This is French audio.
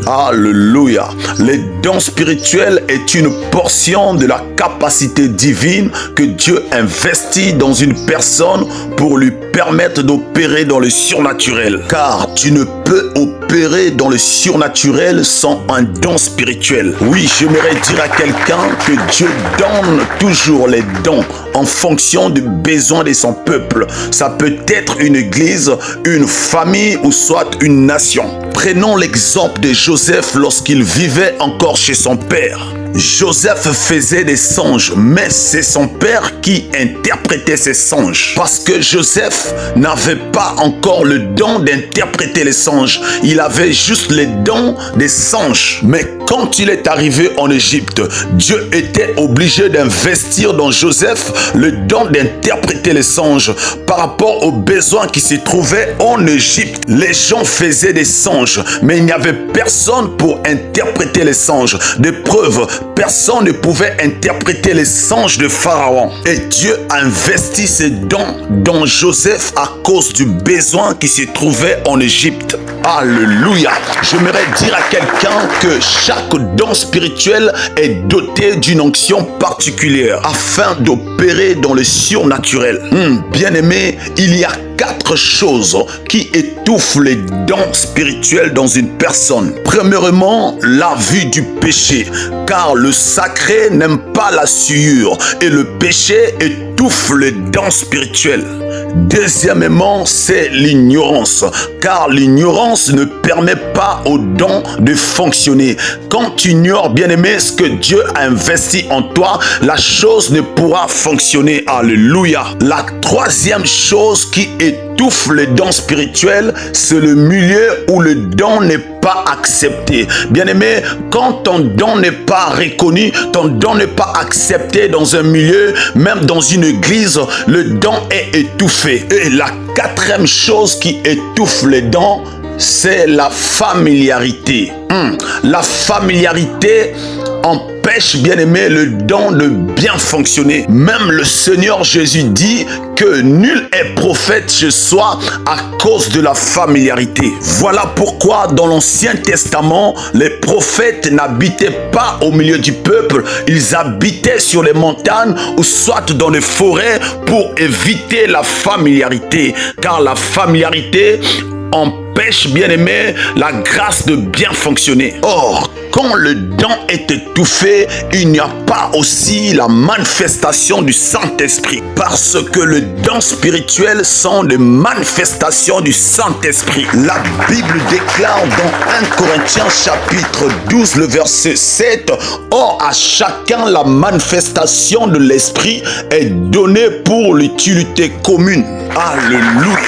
Alléluia. Les dons spirituels est une portion de la capacité divine que Dieu investit dans une personne pour lui permettre d'opérer dans le surnaturel. Car tu ne peux opérer dans le surnaturel sans un don spirituel. Oui, j'aimerais dire à quelqu'un que Dieu donne toujours les dons en fonction du besoin de son peuple. Ça peut être une église, une famille ou soit une nation. Prenons l'exemple de Joseph lorsqu'il vivait encore chez son père. Joseph faisait des songes, mais c'est son père qui interprétait ces songes. Parce que Joseph n'avait pas encore le don d'interpréter les songes. Il avait juste les dons des songes. Mais quand il est arrivé en Égypte, Dieu était obligé d'investir dans Joseph le don d'interpréter les songes par rapport aux besoins qui se trouvaient en Égypte. Les gens faisaient des songes, mais il n'y avait personne pour interpréter les songes. Des preuves, personne ne pouvait interpréter les songes de Pharaon. Et Dieu a investi ses dons dans Joseph à cause du besoin qui se trouvait en Égypte. Alléluia. J'aimerais dire à quelqu'un que chaque don spirituel est doté d'une onction particulière afin d'opérer dans le surnaturel. Bien-aimé, il y a 4 choses qui étouffent les dons spirituels dans une personne. Premièrement, la vue du péché, car le sacré n'aime pas la souillure et le péché étouffe les dons spirituels. Deuxièmement, c'est l'ignorance, car l'ignorance ne permet pas aux dons de fonctionner. Quand tu ignores, bien-aimé, ce que Dieu a investi en toi, la chose ne pourra fonctionner. Alléluia. La troisième chose qui étouffe les dons spirituels, c'est le milieu où le don n'est pas accepté. Bien-aimé, quand ton don n'est pas reconnu, ton don n'est pas accepté dans un milieu, même dans une église, le don est étouffé. Et la quatrième chose qui étouffe les dons, c'est la familiarité. La familiarité empêche, bien-aimé, le don de bien fonctionner. Même le Seigneur Jésus dit que nul est prophète chez soi à cause de la familiarité. Voilà pourquoi dans l'Ancien Testament, les prophètes n'habitaient pas au milieu du peuple. Ils habitaient sur les montagnes ou soit dans les forêts pour éviter la familiarité. Car la familiarité empêche, bien-aimé, la grâce de bien fonctionner. Or, quand le don est étouffé, il n'y a pas aussi la manifestation du Saint-Esprit. Parce que les dons spirituels sont des manifestations du Saint-Esprit. La Bible déclare dans 1 Corinthiens chapitre 12, le verset 7, « Or, à chacun la manifestation de l'Esprit est donnée pour l'utilité commune. » Alléluia.